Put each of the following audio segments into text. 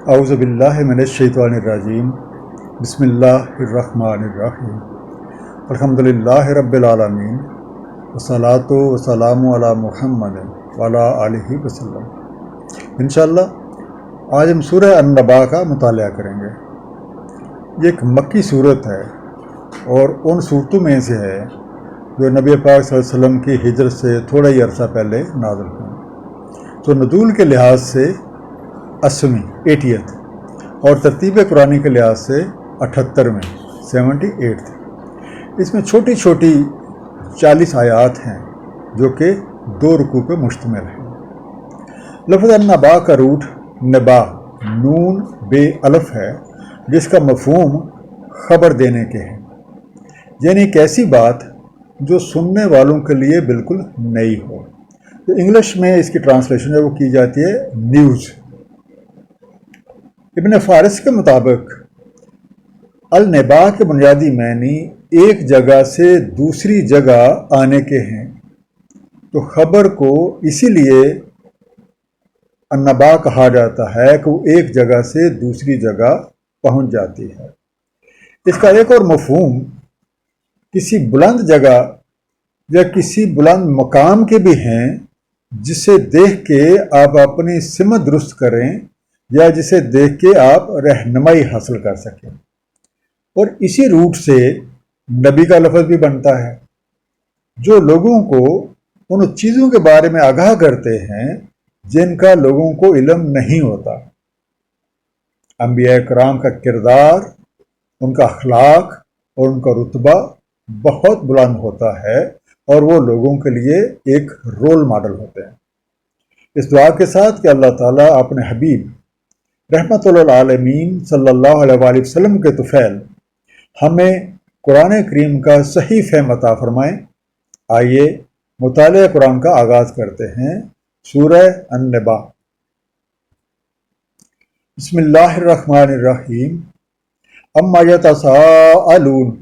اعوذ باللہ من الشیطان الرجیم بسم اللہ الرحمن الرحیم الحمد للہ رب العالمین والصلاۃ والسلام علی محمد وعلی آلہ وسلم۔ انشاءاللہ آج ہم سورہ النبا کا مطالعہ کریں گے۔ یہ ایک مکی صورت ہے اور ان صورتوں میں سے ہے جو نبی پاک صلی اللہ علیہ وسلم کی ہجرت سے تھوڑا ہی عرصہ پہلے نازل ہوئی، تو نزول کے لحاظ سے 80 اور ترتیب قرآنی کے لحاظ سے 78 میں 78 تھی۔ اس میں چھوٹی چھوٹی 40 آیات ہیں جو کہ 2 رکوع پہ مشتمل ہیں۔ لفظ النبا کا روٹ نبا نون بے الف ہے، جس کا مفہوم خبر دینے کے ہے، یعنی ایک ایسی بات جو سننے والوں کے لیے بالکل نئی ہو۔ تو انگلش میں اس کی ٹرانسلیشن ہے وہ کی جاتی ہے نیوز۔ ابن فارس کے مطابق النبا کے بنیادی معنی ایک جگہ سے دوسری جگہ آنے کے ہیں، تو خبر کو اسی لیے النبا کہا جاتا ہے کہ وہ ایک جگہ سے دوسری جگہ پہنچ جاتی ہے۔ اس کا ایک اور مفہوم کسی بلند جگہ یا کسی بلند مقام کے بھی ہیں، جسے دیکھ کے آپ اپنی سمت درست کریں یا جسے دیکھ کے آپ رہنمائی حاصل کر سکیں، اور اسی روٹ سے نبی کا لفظ بھی بنتا ہے، جو لوگوں کو ان چیزوں کے بارے میں آگاہ کرتے ہیں جن کا لوگوں کو علم نہیں ہوتا۔ انبیاء کرام کا کردار، ان کا اخلاق اور ان کا رتبہ بہت بلند ہوتا ہے، اور وہ لوگوں کے لیے ایک رول ماڈل ہوتے ہیں۔ اس دعا کے ساتھ کہ اللہ تعالیٰ اپنے حبیب رحمت للعالمین صلی اللہ علیہ وآلہ وسلم کے طفیل ہمیں قرآن کریم کا صحیح فہم عطا فرمائیں۔ آئیے مطالعہ قرآن کا آغاز کرتے ہیں۔ سورہ النبا۔ بسم اللہ الرحمن الرحیم۔ اما یتساءلون،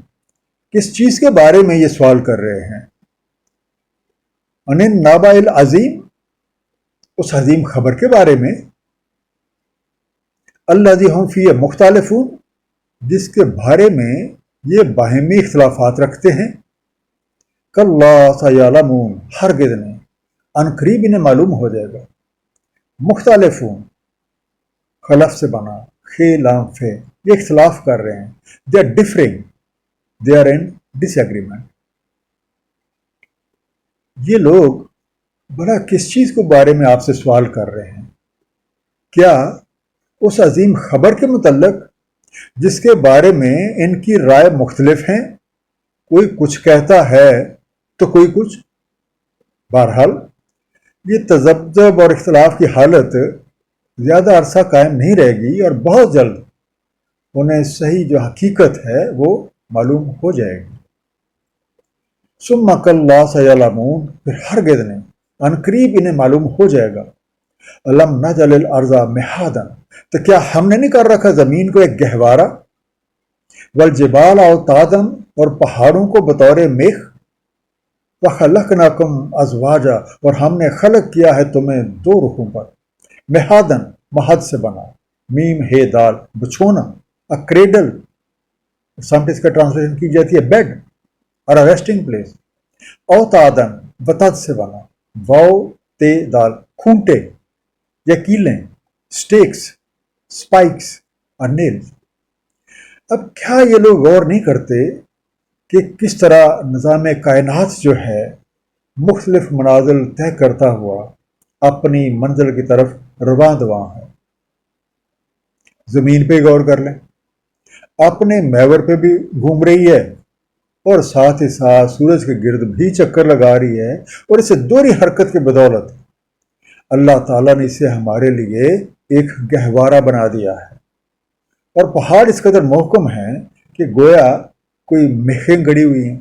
کس چیز کے بارے میں یہ سوال کر رہے ہیں؟ عن النبأ العظیم، اس عظیم خبر کے بارے میں، الذی ہم فیہ مختلفون، جس کے بارے میں یہ باہمی اختلافات رکھتے ہیں۔ کلا سیعلمون، ہرگز نہیں، ان قریب انہیں معلوم ہو جائے گا۔ مختلفون خلف سے بنا، خے لام فے، یہ اختلاف کر رہے ہیں۔ They are differing, they are in disagreement. یہ لوگ بڑا کس چیز کے بارے میں آپ سے سوال کر رہے ہیں؟ کیا اس عظیم خبر کے متعلق جس کے بارے میں ان کی رائے مختلف ہیں؟ کوئی کچھ کہتا ہے تو کوئی کچھ۔ بہرحال یہ تذبذب اور اختلاف کی حالت زیادہ عرصہ قائم نہیں رہے گی، اور بہت جلد انہیں صحیح جو حقیقت ہے وہ معلوم ہو جائے گی۔ ثم کلا سیعلمون، پھر ہرگز نہیں، ان قریب انہیں معلوم ہو جائے گا۔ الم نجعل الارض مہادا، تو کیا ہم نے نہیں کر رکھا زمین کو ایک گہوارہ؟ والجبال اوتادا، اور پہاڑوں کو بطور میخ۔ وخلقناکم ازواجا، اور ہم نے خلق کیا ہے تمہیں 2 رخوں پر۔ مہادن، مہد سے بنا، میم ہے دال، بچھونا، کریڈل، سمٹس کا ٹرانسلیشن کی جاتی ہے بیڈ اور ریسٹنگ پلیس۔ اوتادن، وتد سے بنا، واو تے دال، کھونٹے یا کیلیں، سٹیکس، سپائکس اور نیلز۔ اب کیا یہ لوگ غور نہیں کرتے کہ کس طرح نظام کائنات جو ہے مختلف منازل طے کرتا ہوا اپنی منزل کی طرف رواں دواں ہے؟ زمین پہ غور کر لیں، اپنے محور پہ بھی گھوم رہی ہے اور ساتھ ہی ساتھ سورج کے گرد بھی چکر لگا رہی ہے، اور اسے دوہری حرکت کی بدولت اللہ تعالیٰ نے اسے ہمارے لیے ایک گہوارہ بنا دیا ہے، اور پہاڑ اس قدر محکم ہیں کہ گویا کوئی میخیں گڑی ہوئی ہیں۔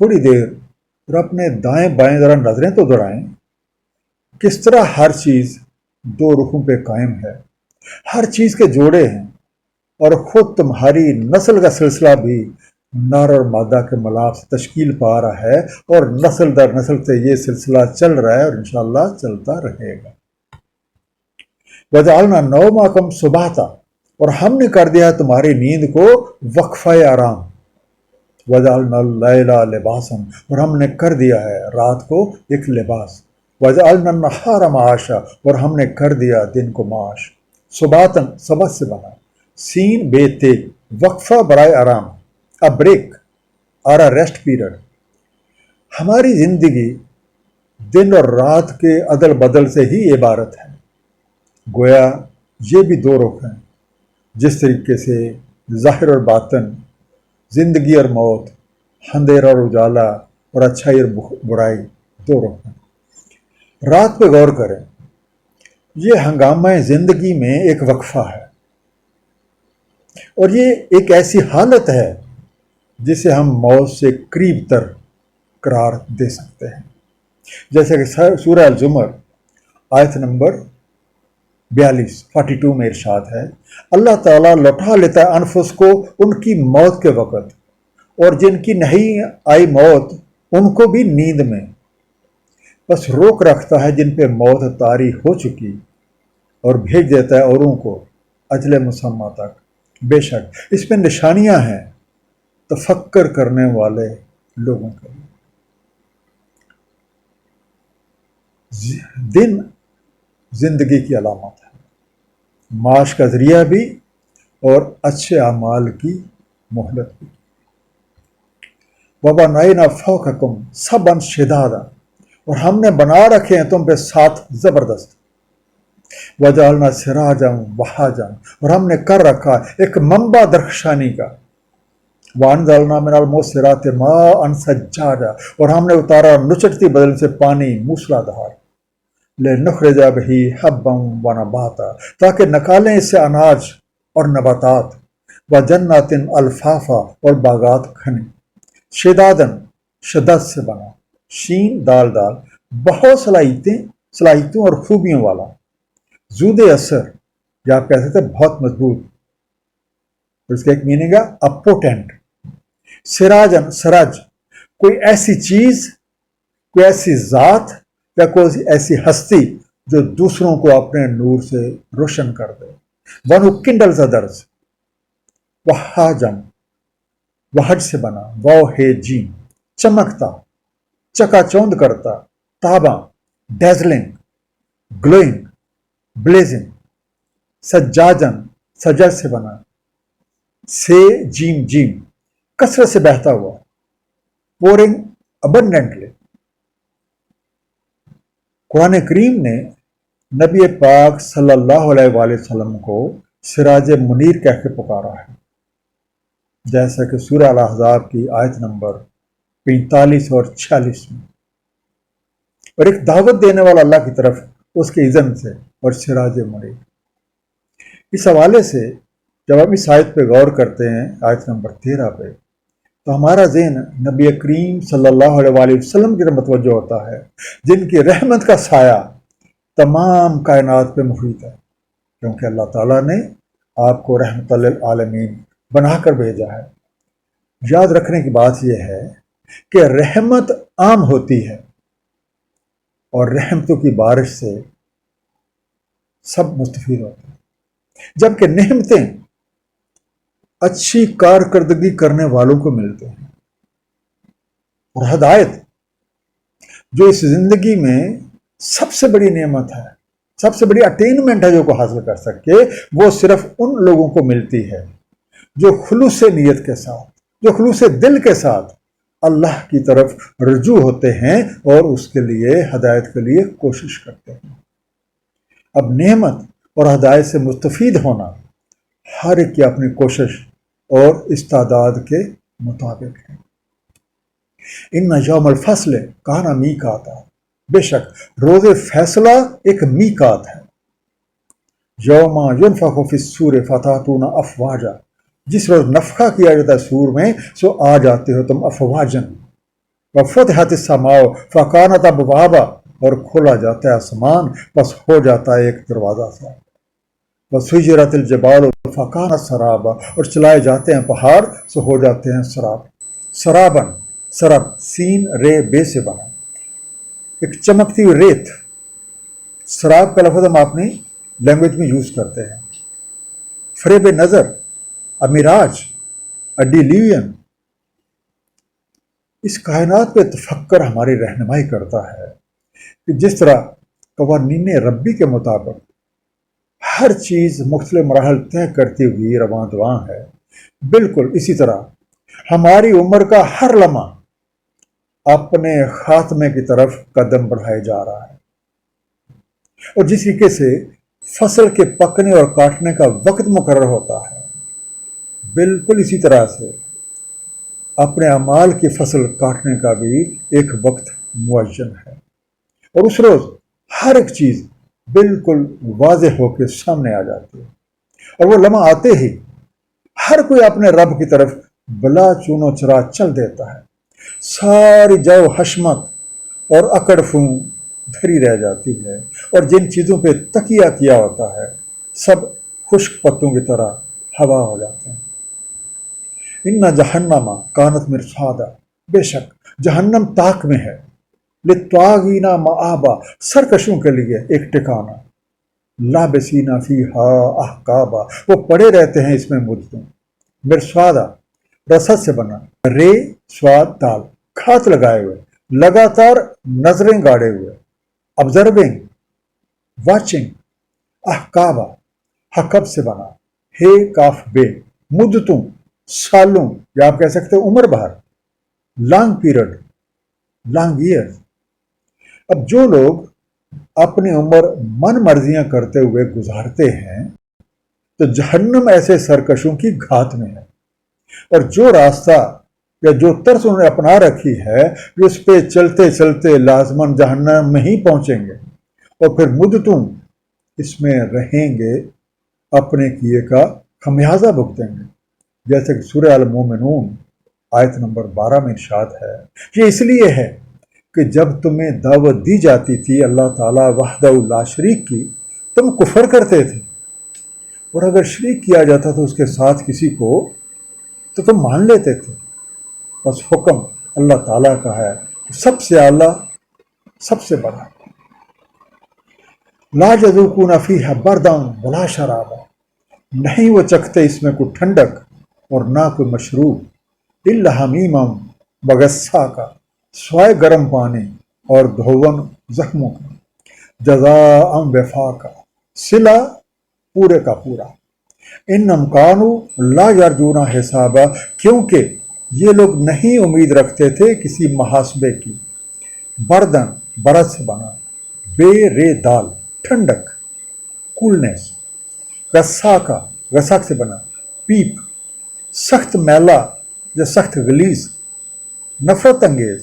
تھوڑی دیر اور اپنے دائیں بائیں ذرا نظریں تو دوڑائیں، کس طرح ہر چیز 2 رخوں پہ قائم ہے، ہر چیز کے جوڑے ہیں، اور خود تمہاری نسل کا سلسلہ بھی نر اور مادہ کے ملاپ سے تشکیل پا رہا ہے، اور نسل در نسل سے یہ سلسلہ چل رہا ہے اور انشاءاللہ چلتا رہے گا۔ وجعلنا نومکم سباتا، اور ہم نے کر دیا تمہاری نیند کو وقفہ آرام. وجعلنا اللیل لباسا، اور ہم نے کر دیا ہے رات کو ایک لباس. وجعلنا النہار معاشا، اور ہم نے کر دیا دن کو معاش. سباتن سبت سے بنا، سین بے تے، وقفہ برائے آرام، ا بریک اور ا ریسٹ پیریڈ. ہماری زندگی دن اور رات کے عدل بدل سے ہی عبارت ہے. گویا یہ بھی دو رخ ہیں، جس طریقے سے ظاہر اور باطن، زندگی اور موت، اندھیرا اور اجالا، اور اچھائی اور برائی دو رخ ہیں. رات پہ غور کریں، یہ ہنگامہ زندگی میں ایک وقفہ ہے، اور یہ ایک ایسی حالت ہے جسے ہم موت سے قریب تر قرار دے سکتے ہیں. جیسے کہ سورہ الزمر آیت نمبر 42 میں ارشاد ہے، اللہ تعالیٰ لوٹا لیتا ہے انفس کو ان کی موت کے وقت، اور جن کی نہیں آئی موت ان کو بھی نیند میں، بس روک رکھتا ہے جن پہ موت طاری ہو چکی، اور بھیج دیتا ہے اوروں کو اجل مسمہ تک. بے شک اس میں نشانیاں ہیں تفکر کرنے والے لوگوں کے لیے. دن زندگی کی علامت ہے، معاش کا ذریعہ بھی اور اچھے اعمال کی مہلت بھی. وَبَنَيْنَا فَوْقَكُمْ سَبْعًا شِدَادًا، اور ہم نے بنا رکھے ہیں تم پہ 7 زبردست. وَجَعَلْنَا سِرَاجًا وَهَاجًا، اور ہم نے کر رکھا ایک منبع درخشانی کا. وَأَنزَلْنَا مِنَ الْمُعْصِرَاتِ مَاءً ثَجَّاجًا، اور ہم نے اتارا نچڑتی بدل سے پانی موسلا دھار. لِنُخْرِجَ بِهِ حَبًّا وَنَبَاتًا، تاکہ نکالیں اس سے اناج اور نباتات. وَجَنَّاتٍ الْفَافًا، اور باغات گھنے. شدادن شدت سے بنا، شین دال دال، بہت صلاحیتوں اور خوبیوں والا. زود اثر، یا آپ کہہ سکتے ہیں بہت مضبوط، اس کا ایک میننگ ہے اپوٹینٹ. سراجن سرج، کوئی ایسی چیز، کوئی ایسی ذات یا کوئی ایسی ہستی جو دوسروں کو اپنے نور سے روشن کر دے. ون کنڈل ادرس. وہاجن وہج سے بنا، واو ہے جیم، چمکتا، چکا چوند کرتا، تاباں ڈیزلنگ، گلوئنگ، بلیزنگ. سجاجن سجج سے بنا، سے جیم جیم، کثرت سے بہتا ہوا. Pouring abundantly. قرآن کریم نے نبی پاک صلی اللہ علیہ وآلہ وسلم کو سراج منیر کہہ کے پکارا ہے، جیسا کہ سورہ الاحزاب کی آیت نمبر 45 اور 46 میں. اور ایک دعوت دینے والا اللہ کی طرف اس کے اذن سے، اور سراج منیر. اس حوالے سے جب ہم اس آیت پہ غور کرتے ہیں، آیت نمبر 13 پہ، تو ہمارا ذہن نبی کریم صلی اللہ علیہ وآلہ وسلم کی طرف متوجہ ہوتا ہے، جن کی رحمت کا سایہ تمام کائنات پہ محیط ہے، کیونکہ اللہ تعالیٰ نے آپ کو رحمت للعالمین بنا کر بھیجا ہے. یاد رکھنے کی بات یہ ہے کہ رحمت عام ہوتی ہے، اور رحمتوں کی بارش سے سب مستفید ہوتے ہیں، جبکہ نعمتیں اچھی کارکردگی کرنے والوں کو ملتے ہیں. اور ہدایت جو اس زندگی میں سب سے بڑی نعمت ہے، سب سے بڑی اٹینمنٹ ہے جو کو حاصل کر سکے، وہ صرف ان لوگوں کو ملتی ہے جو خلوص نیت کے ساتھ، جو خلوص دل کے ساتھ اللہ کی طرف رجوع ہوتے ہیں اور اس کے لیے ہدایت کے لیے کوشش کرتے ہیں. اب نعمت اور ہدایت سے مستفید ہونا ہر ایک کی اپنی کوشش اور استعداد کے مطابق ہے. ان یوم الفصل کانا میقاتا، بے شک روز فیصلہ ایک میقات ہے. یوم ینفخ فی الصور فتاتون افواجا، جس روز نفخہ کیا جاتا ہے سور میں، سو آ جاتے ہو تم افواجن. وفتحت السماء فکانت ابوابا، اور کھولا جاتا ہے آسمان، بس ہو جاتا ہے ایک دروازہ سا. وسجرت الجبال فکانت سرابا، اور چلائے جاتے ہیں پہاڑ، سو ہو جاتے ہیں سراب. سرابن سرب سین رے بے سے بنا، ایک چمکتی ہوئی ریت. سراب کا لفظ ہم اپنی لینگویج میں یوز کرتے ہیں. فریب نظر، امیراج، ڈیلیوژن. اس کائنات پہ تفکر ہماری رہنمائی کرتا ہے کہ جس طرح قوانین ربی کے مطابق ہر چیز مختلف مراحل طے کرتی ہوئی رواں دواں ہے، بالکل اسی طرح ہماری عمر کا ہر لمحہ اپنے خاتمے کی طرف قدم بڑھائے جا رہا ہے. اور جس طریقے سے فصل کے پکنے اور کاٹنے کا وقت مقرر ہوتا ہے، بالکل اسی طرح سے اپنے اعمال کی فصل کاٹنے کا بھی ایک وقت معین ہے. اور اس روز ہر ایک چیز بالکل واضح ہو کے سامنے آ جاتی ہے، اور وہ لمحہ آتے ہی ہر کوئی اپنے رب کی طرف بلا چون و چرا چل دیتا ہے. ساری جو حشمت اور اکڑ فون دھری رہ جاتی ہے، اور جن چیزوں پہ تکیہ کیا ہوتا ہے سب خشک پتوں کی طرح ہوا ہو جاتے ہیں. ان جہنم کانت مرصادا، بے شک جہنم طاق میں ہے. للطاغین مآبا، سرکشوں کے لیے ایک ٹھکانہ. لابسین فیہا احقابا، وہ پڑے رہتے ہیں اس میں مدتوں. مرصادا رسد سے بنا، رے سواد دال، کھات لگائے ہوئے، لگاتار نظریں گاڑے ہوئے. Observing, watching. احقابا حقب سے بنا، ہے کاف بے، مدتوں، سالوں، یا آپ کہہ سکتے ہیں عمر بھر. Long period, long year. اب جو لوگ اپنی عمر من مرضیاں کرتے ہوئے گزارتے ہیں تو جہنم ایسے سرکشوں کی گھات میں ہے. اور جو راستہ یا جو طرز انہوں نے اپنا رکھی ہے کہ اس پہ چلتے چلتے لازماً جہنم میں ہی پہنچیں گے، اور پھر مدتوں اس میں رہیں گے، اپنے کیے کا خمیازہ بھگتیں گے. جیسے کہ سورہ المومنون آیت نمبر 12 میں ارشاد ہے، یہ اس لیے ہے کہ جب تمہیں دعوت دی جاتی تھی اللہ تعالیٰ وحدہ لا شریک کی، تم کفر کرتے تھے، اور اگر شریک کیا جاتا تو اس کے ساتھ کسی کو تو تم مان لیتے تھے. بس حکم اللہ تعالیٰ کا ہے، سب سے اعلیٰ، سب سے بڑا. لا یذوقون فیہا بردا ولا شرابا، نہیں وہ چکھتے اس میں کوئی ٹھنڈک اور نہ کوئی مشروب. الا حمیما وغساقا، سوائے گرم پانی اور دھون زخموں کا. جزاء وفاقا، صلہ پورے کا پورا. انہم کانوا لا یرجون حسابا، کیونکہ یہ لوگ نہیں امید رکھتے تھے کسی محاسبے کی. بردن برد سے بنا، بے رے دال، ٹھنڈک، کولنس. غساقا غساق سے بنا، پیپ، سخت میلا یا سخت غلیظ، نفرت انگیز.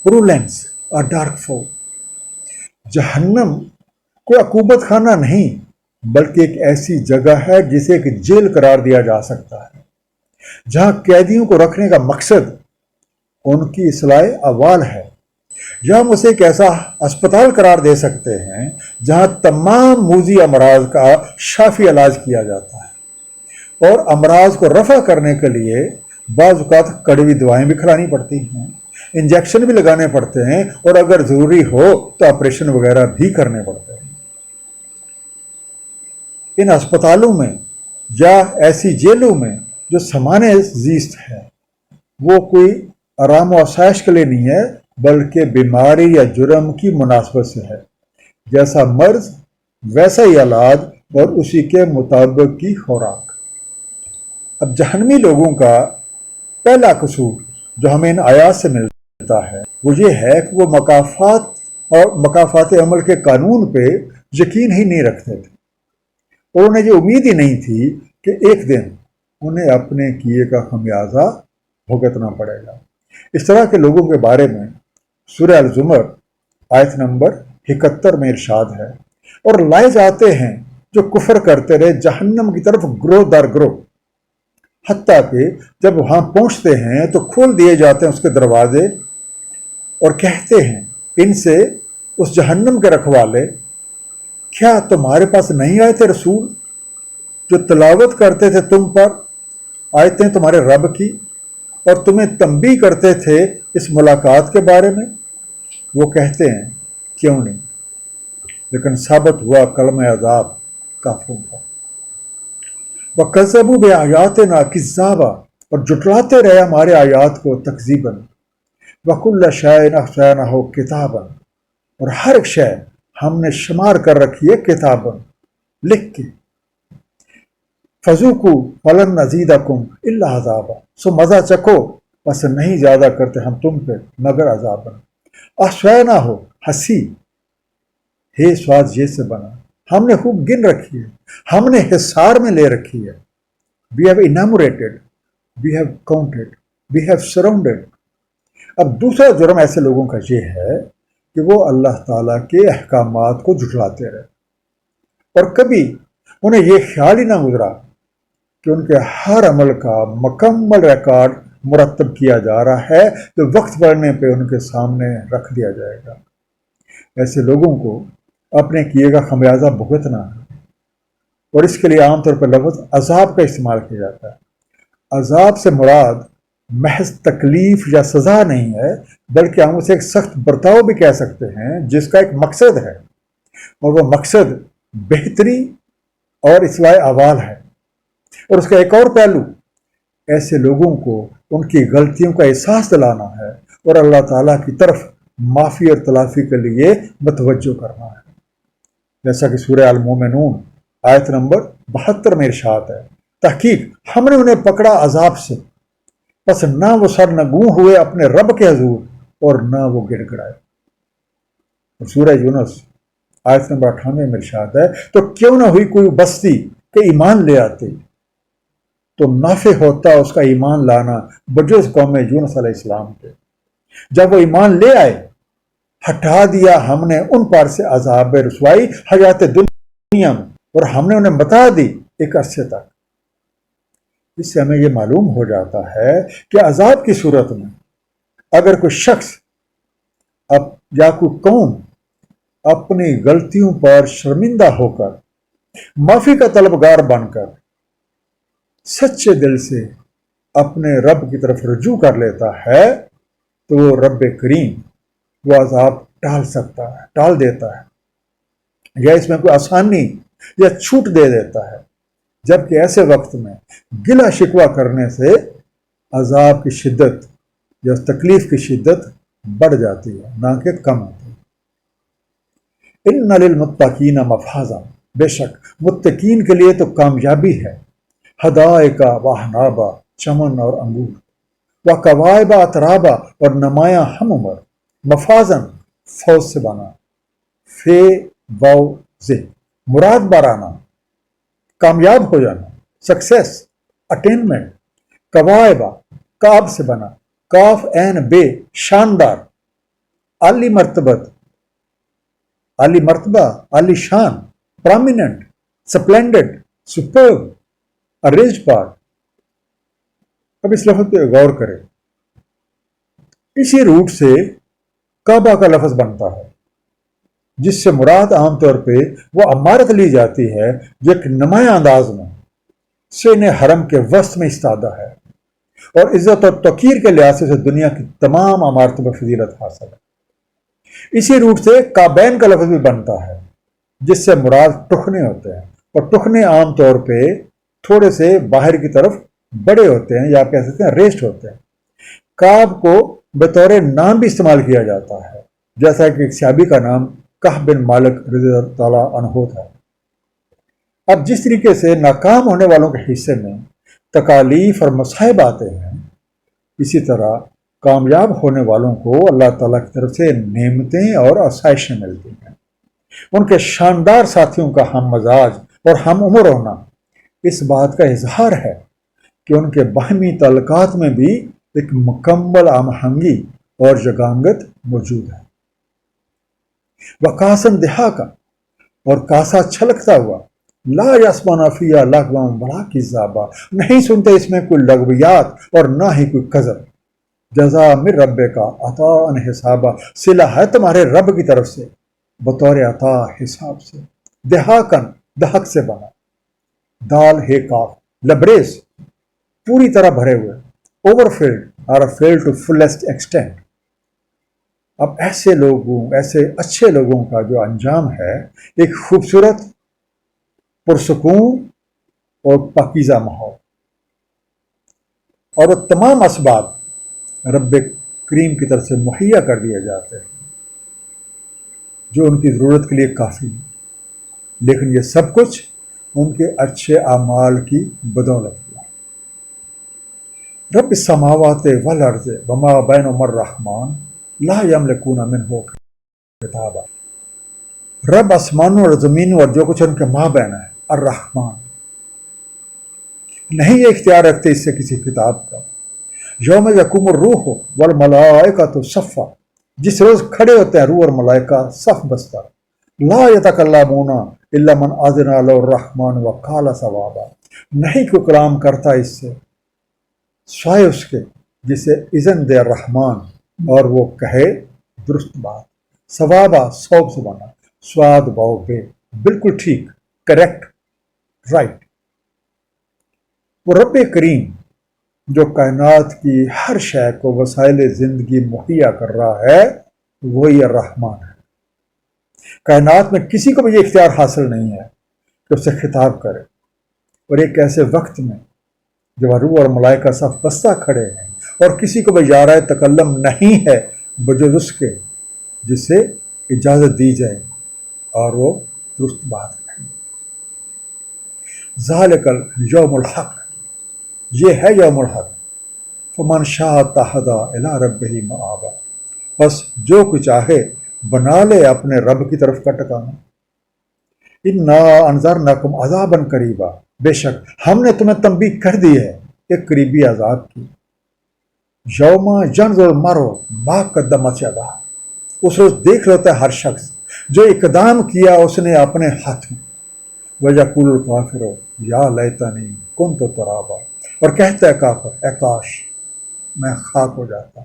پرولینس اور ڈارک فور. جہنم کوئی عقوبت خانہ نہیں بلکہ ایک ایسی جگہ ہے جسے ایک جیل قرار دیا جا سکتا ہے، جہاں قیدیوں کو رکھنے کا مقصد ان کی اصلاح احوال ہے. یا ہم اسے ایک ایسا اسپتال قرار دے سکتے ہیں جہاں تمام موذی امراض کا شافی علاج کیا جاتا ہے، اور امراض کو رفع کرنے کے لیے بعض اوقات کڑوی دوائیں بھی کھلانی پڑتی ہیں، انجیکشن بھی لگانے پڑتے ہیں، اور اگر ضروری ہو تو آپریشن وغیرہ بھی کرنے پڑتے ہیں. ان اسپتالوں میں یا ایسی جیلوں میں جو سامان زیست ہے وہ کوئی آرام و آسائش کے لیے نہیں ہے بلکہ بیماری یا جرم کی مناسبت سے ہے. جیسا مرض ویسا ہی علاج اور اسی کے مطابق کی خوراک. اب جہنمی لوگوں کا پہلا قصور جو ہمیں ان آیات سے ملتا ہے وہ یہ ہے کہ وہ مکافات اور مکافات عمل کے قانون پہ یقین ہی نہیں رکھتے تھے، اور انہیں یہ امید ہی نہیں تھی کہ ایک دن انہیں اپنے کیے کا خمیازہ بھگتنا پڑے گا. اس طرح کے لوگوں کے بارے میں سورہ الزمر آیت نمبر 71 میں ارشاد ہے، اور لائے جاتے ہیں جو کفر کرتے رہے جہنم کی طرف گروہ در گروہ، حتیٰ کہ جب وہاں پہنچتے ہیں تو کھول دیے جاتے ہیں اس کے دروازے، اور کہتے ہیں ان سے اس جہنم کے رکھوالے، کیا تمہارے پاس نہیں آئے تھے رسول جو تلاوت کرتے تھے تم پر آیتیں تمہارے رب کی، اور تمہیں تنبیہ کرتے تھے اس ملاقات کے بارے میں؟ وہ کہتے ہیں کیوں نہیں. لیکن ثابت ہوا کلمہ عذاب کافروں کا۔ وَكَذَّبُوا بِآيَاتِنَا كِذَّابًا، اور جھٹلاتے رہے ہمارے آیات کو تکذیباً۔ وَكُلَّ شَيْءٍ أَحْصَيْنَاهُ كِتَابًا، اور ہر ایک شے ہم نے شمار کر رکھی ہے کتاباً، لکھ کے۔ فَذُوقُوا فَلَن نَّزِيدَكُمْ إِلَّا عَذَابًا، سو مزہ چکھو بس نہیں زیادہ کرتے ہم تم پہ مگر عذاباً۔ أَحْصَيْنَاهُ، ہنسی، ہے سواد یہ سے بنا، ہم نے خوب گن رکھی ہے، ہم نے حصار میں لے رکھی ہے۔ We have enumerated, we have counted, we have surrounded۔ اب دوسرا جرم ایسے لوگوں کا یہ ہے کہ وہ اللہ تعالیٰ کے احکامات کو جھٹلاتے رہے، اور کبھی انہیں یہ خیال ہی نہ گزرا کہ ان کے ہر عمل کا مکمل ریکارڈ مرتب کیا جا رہا ہے جو وقت پڑنے پہ ان کے سامنے رکھ دیا جائے گا۔ ایسے لوگوں کو اپنے کیے گا خمیازہ بھگتنا ہے، اور اس کے لیے عام طور پر لفظ عذاب کا استعمال کیا جاتا ہے۔ عذاب سے مراد محض تکلیف یا سزا نہیں ہے، بلکہ ہم اسے ایک سخت برتاؤ بھی کہہ سکتے ہیں جس کا ایک مقصد ہے، اور وہ مقصد بہتری اور اصلاح احوال ہے۔ اور اس کا ایک اور پہلو ایسے لوگوں کو ان کی غلطیوں کا احساس دلانا ہے اور اللہ تعالیٰ کی طرف معافی اور تلافی کے لیے متوجہ کرنا ہے، جیسا کہ سورہ المومنون آیت نمبر 72 میں ارشاد ہے، تحقیق ہم نے انہیں پکڑا عذاب سے، بس نہ وہ سرنگوں ہوئے اپنے رب کے حضور اور نہ وہ گڑ گڑائے۔ اور سورہ یونس آیت نمبر 98 میں ارشاد ہے، تو کیوں نہ ہوئی کوئی بستی کہ ایمان لے آتی، تو نافع ہوتا اس کا ایمان لانا بجز قوم یونس علیہ السلام کے۔ جب وہ ایمان لے آئے، ہٹا دیا ہم نے ان پر سے عذاب رسوائی حیات دنیا میں، اور ہم نے انہیں بتا دی ایک عرصے تک۔ اس سے ہمیں یہ معلوم ہو جاتا ہے کہ عذاب کی صورت میں اگر کوئی شخص یا کوئی قوم اپنی غلطیوں پر شرمندہ ہو کر معافی کا طلبگار بن کر سچے دل سے اپنے رب کی طرف رجوع کر لیتا ہے تو وہ رب کریم وہ عذاب ٹال سکتا ہے، ٹال دیتا ہے، یا اس میں کوئی آسانی یا چھوٹ دے دیتا ہے، جبکہ ایسے وقت میں گلا شکوہ کرنے سے عذاب کی شدت یا تکلیف کی شدت بڑھ جاتی ہے نہ کہ کم ہوتی ہے۔ ان للمتقین مفازا، بے شک متقین کے لیے تو کامیابی ہے، حدائق و اعنابا، چمن اور انگور، و قوائب اترابا، اور نمایاں ہم عمر، مفازن فوج سے بنا، فے و زے مراد برانا، کامیاب ہو جانا، سکسیس، اٹینمنٹ، قوائبہ کعب سے بنا، کاف این بے شاندار، عالی مرتبت، عالی مرتبہ، عالی شان، پرامیننٹ، سپلینڈڈ، سپرب، ارینج پارٹ۔ اب اس لفظ پہ غور کریں، اسی روٹ سے کعبہ کا لفظ بنتا ہے، جس سے مراد عام طور پہ وہ عمارت لی جاتی ہے جو ایک نمایاں انداز میں سین حرم کے وسط میں استادہ ہے اور عزت اور توقیر کے لحاظ سے دنیا کی تمام عمارتوں پر فضیلت حاصل ہے۔ اسی روٹ سے کعبین کا لفظ بھی بنتا ہے، جس سے مراد ٹخنے ہوتے ہیں، اور ٹخنے عام طور پہ تھوڑے سے باہر کی طرف بڑے ہوتے ہیں، یا آپ کہہ سکتے ہیں ریسٹ ہوتے ہیں۔ کعب کو بطور نام بھی استعمال کیا جاتا ہے، جیسا کہ ایک صحابی کا نام کعب بن مالک رضی اللہ تعالیٰ عنہ تھا۔ اب جس طریقے سے ناکام ہونے والوں کے حصے میں تکالیف اور مصائب آتے ہیں، اسی طرح کامیاب ہونے والوں کو اللہ تعالیٰ کی طرف سے نعمتیں اور آسائشیں ملتی ہیں۔ ان کے شاندار ساتھیوں کا ہم مزاج اور ہم عمر ہونا اس بات کا اظہار ہے کہ ان کے باہمی تعلقات میں بھی ایک مکمل ہم آہنگی اور یگانگت موجود ہے۔ وَقَاسًا دِحَاقًا، اور کاسا چھلکتا ہوا، لا یسمعون فیہا لغوا ولا کذابا، نہیں سنتے اس میں کوئی لغویات اور نہ ہی کوئی کذب۔ جزا من ربک عطاء حسابا، صلہ ہے تمہارے رب کی طرف سے بطور عطا حساب سے۔ دہاقن دہق سے بنا، دال ہے کاف، لبریز پوری طرح بھرے ہوئے، اوور فلڈ اور فلڈ ٹو فلیسٹ ایکسٹینٹ۔ اب ایسے لوگوں، ایسے اچھے لوگوں کا جو انجام ہے، ایک خوبصورت، پرسکون اور پاکیزہ ماحول، اور وہ تمام اسباب رب کریم کی طرف سے مہیا کر دیے جاتے ہیں جو ان کی ضرورت کے لیے کافی ہے، لیکن یہ سب کچھ ان کے اچھے اعمال کی بدولت ہوا۔ رب السماوات والارض وما بینہما الرحمن لا یملکون منہ کتابا، رب آسمانوں اور زمینوں اور جو کچھ ان کے مابین ہے، الرحمن، نہیں یہ اختیار رکھتے اس سے کسی کتاب کا۔ یوم یقوم الروح والملائکۃ صفا، جس روز کھڑے ہوتے ہیں روح اور ملائکہ صف بستہ، لا یتکلمون الا من اذن له الرحمن وقال صوابا، نہیں کوئی کلام کرتا اس سے سوائے اس کے جسے اذن دے الرحمن اور وہ کہے درست بات، صوابا صوب سے بنا، سواد باؤ بے، بالکل ٹھیک، کریکٹ، رائٹ۔ وہ رب کریم جو کائنات کی ہر شے کو وسائل زندگی مہیا کر رہا ہے، وہی الرحمن ہے۔ کائنات میں کسی کو بھی یہ اختیار حاصل نہیں ہے کہ اسے خطاب کرے، اور ایک ایسے وقت میں جب روح اور ملائکہ صف بستہ کھڑے ہیں اور کسی کو بھی اجارہ تکلم نہیں ہے بجز اس کے جسے اجازت دی جائے اور وہ درست بات ہے۔ ذالک یوم الحق، یہ ہے یوم الحق، فمن شاء اتخذ الی ربہ مآبا، بس جو کچھ چاہے بنا لے اپنے رب کی طرف کا ٹھکانہ۔ انا انذرناکم عذابا قریبا، بے شک ہم نے تمہیں تنبیہ کر دی ہے ایک قریبی عذاب کی۔ یوم ینظر المرء ما قدمت یدہ، اس روز دیکھ لیتا ہے ہر شخص جو اقدام کیا اس نے اپنے ہاتھ میں۔ وَيَقُولُ الْكَافِرُ يَا لَيْتَنِي كُنْتُ تُرَابًا، اور کہتا ہے کافر، اے کاش میں خاک ہو جاتا۔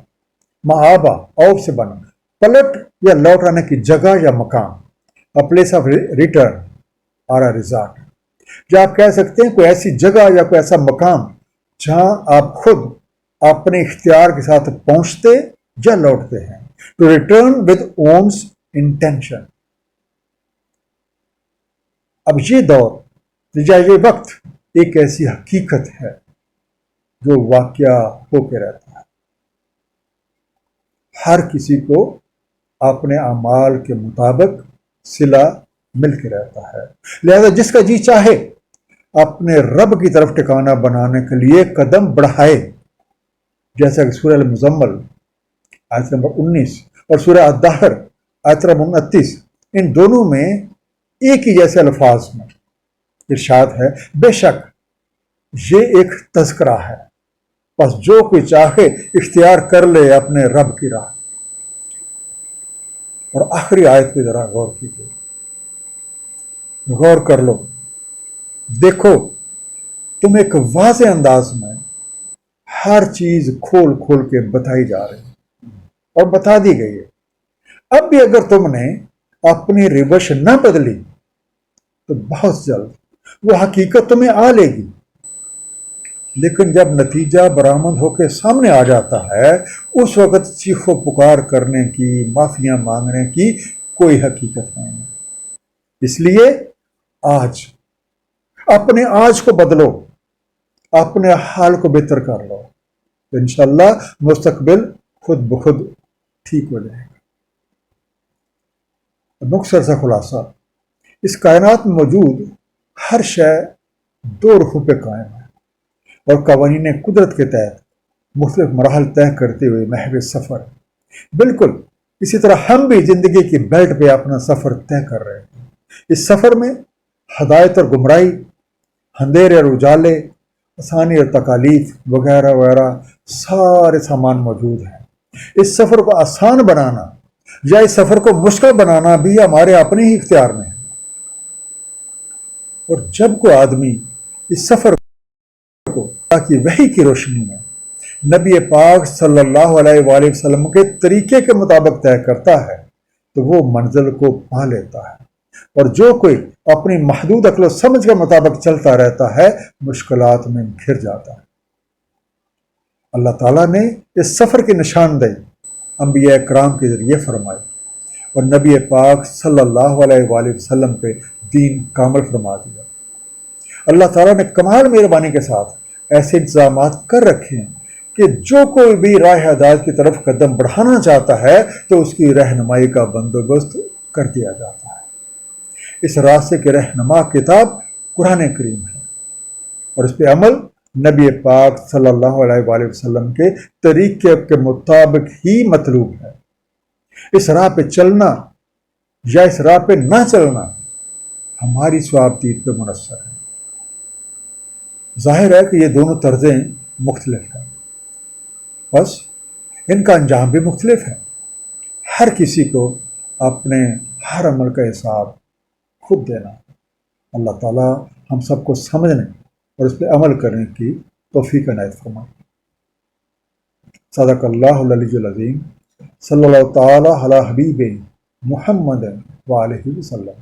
مآبا، اوب سے بنا، پلٹ یا لوٹ آنے کی جگہ یا مقام، a place of return or a resort، جو آپ کہہ سکتے ہیں کوئی ایسی جگہ یا کوئی ایسا مقام جہاں آپ خود اپنے اختیار کے ساتھ پہنچتے یا لوٹتے ہیں۔ to return with one's intention۔ اب یہ دور یا یہ وقت ایک ایسی حقیقت ہے جو واقعہ ہو کے رہتا ہے، ہر کسی کو اپنے اعمال کے مطابق صلہ مل کے رہتا ہے، لہذا جس کا جی چاہے اپنے رب کی طرف ٹھکانہ بنانے کے لیے قدم بڑھائے، جیسا کہ سورہ المزمل آیت نمبر 19 اور سورہ الدہر آیت نمبر 29، ان دونوں میں ایک ہی جیسے الفاظ میں ارشاد ہے، بے شک یہ ایک تذکرہ ہے، بس جو کوئی چاہے اختیار کر لے اپنے رب کی راہ۔ اور آخری آیت پہ ذرا غور کیجیے، غور کر لو، دیکھو تم ایک واضح انداز میں ہر چیز کھول کھول کے بتائی جا رہی ہے اور بتا دی گئی ہے۔ اب بھی اگر تم نے اپنی روش نہ بدلی تو بہت جلد وہ حقیقت تمہیں آ لے گی، لیکن جب نتیجہ برآمد ہو کے سامنے آ جاتا ہے اس وقت چیخو پکار کرنے کی، معافیاں مانگنے کی کوئی حقیقت نہیں ہے۔ اس لیے آج اپنے آج کو بدلو، اپنے حال کو بہتر کر لو، تو انشاءاللہ مستقبل خود بخود ٹھیک ہو جائے گا۔ مختصر سا خلاصہ، اس کائنات میں موجود ہر شے دو رخوں پہ قائم ہے اور قوانین قدرت کے تحت مختلف مراحل طے کرتے ہوئے محو سفر۔ بالکل اسی طرح ہم بھی زندگی کی بیلٹ پہ اپنا سفر طے کر رہے ہیں۔ اس سفر میں ہدایت اور گمراہی، اندھیرے اور اجالے، آسانی اور تکالیف وغیرہ وغیرہ سارے سامان موجود ہیں۔ اس سفر کو آسان بنانا یا اس سفر کو مشکل بنانا بھی ہمارے اپنے ہی اختیار میں ہے۔ اور جب کوئی آدمی اس سفر کو اللہ کی وحی کی روشنی میں نبی پاک صلی اللہ علیہ وآلہ وسلم کے طریقے کے مطابق طے کرتا ہے تو وہ منزل کو پا لیتا ہے، اور جو کوئی اپنی محدود عقل و سمجھ کے مطابق چلتا رہتا ہے مشکلات میں گھر جاتا ہے۔ اللہ تعالیٰ نے اس سفر کی نشاندہی انبیاء کرام کے ذریعے فرمائی اور نبی پاک صلی اللہ علیہ وآلہ وسلم پہ دین کامل فرما دیا۔ اللہ تعالیٰ نے کمال مہربانی کے ساتھ ایسے انتظامات کر رکھے ہیں کہ جو کوئی بھی راہ ہدایت کی طرف قدم بڑھانا چاہتا ہے تو اس کی رہنمائی کا بندوبست کر دیا جاتا ہے۔ اس راستے کے رہنما کتاب قرآن کریم ہے اور اس پہ عمل نبی پاک صلی اللہ علیہ وآلہ وسلم کے طریقے کے مطابق ہی مطلوب ہے۔ اس راہ پہ چلنا یا اس راہ پہ نہ چلنا ہماری ثوابدید پہ منحصر ہے۔ ظاہر ہے کہ یہ دونوں طرزیں مختلف ہیں، بس ان کا انجام بھی مختلف ہے۔ ہر کسی کو اپنے ہر عمل کا حساب خود دینا ہے۔ اللہ تعالیٰ ہم سب کو سمجھنے اور اس پہ عمل کرنے کی توفیق عنایت فرمائے۔ صدق اللہ العلی العظیم، صلی اللہ تعالیٰ علی حبیب محمد وآلہ وسلم۔